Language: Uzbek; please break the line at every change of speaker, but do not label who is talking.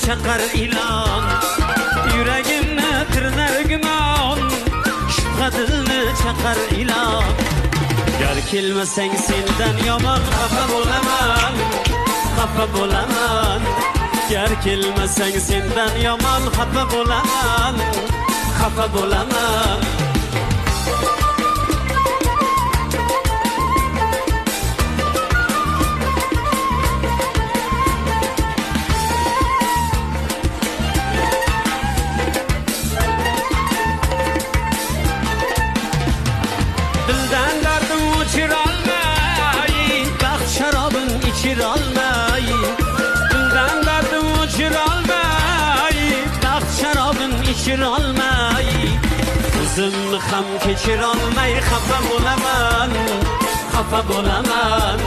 chaqar ilon, yuragimni tirnar gumon, shubha dilni chaqar ilon. Gar kelmasang sendan yomon xafa bo'laman, xafa bo'laman. Gar kelmasang sendan yomon xafa bo'laman, xafa bo'laman. Dildan dardim o'chirolmay, baxt sharobin ichirolmay. Dildan dardim o'chirolmay, baxt sharobin ichirolmay. O'zimni ham kechirolmay xafa bo'laman, xafa bo'laman.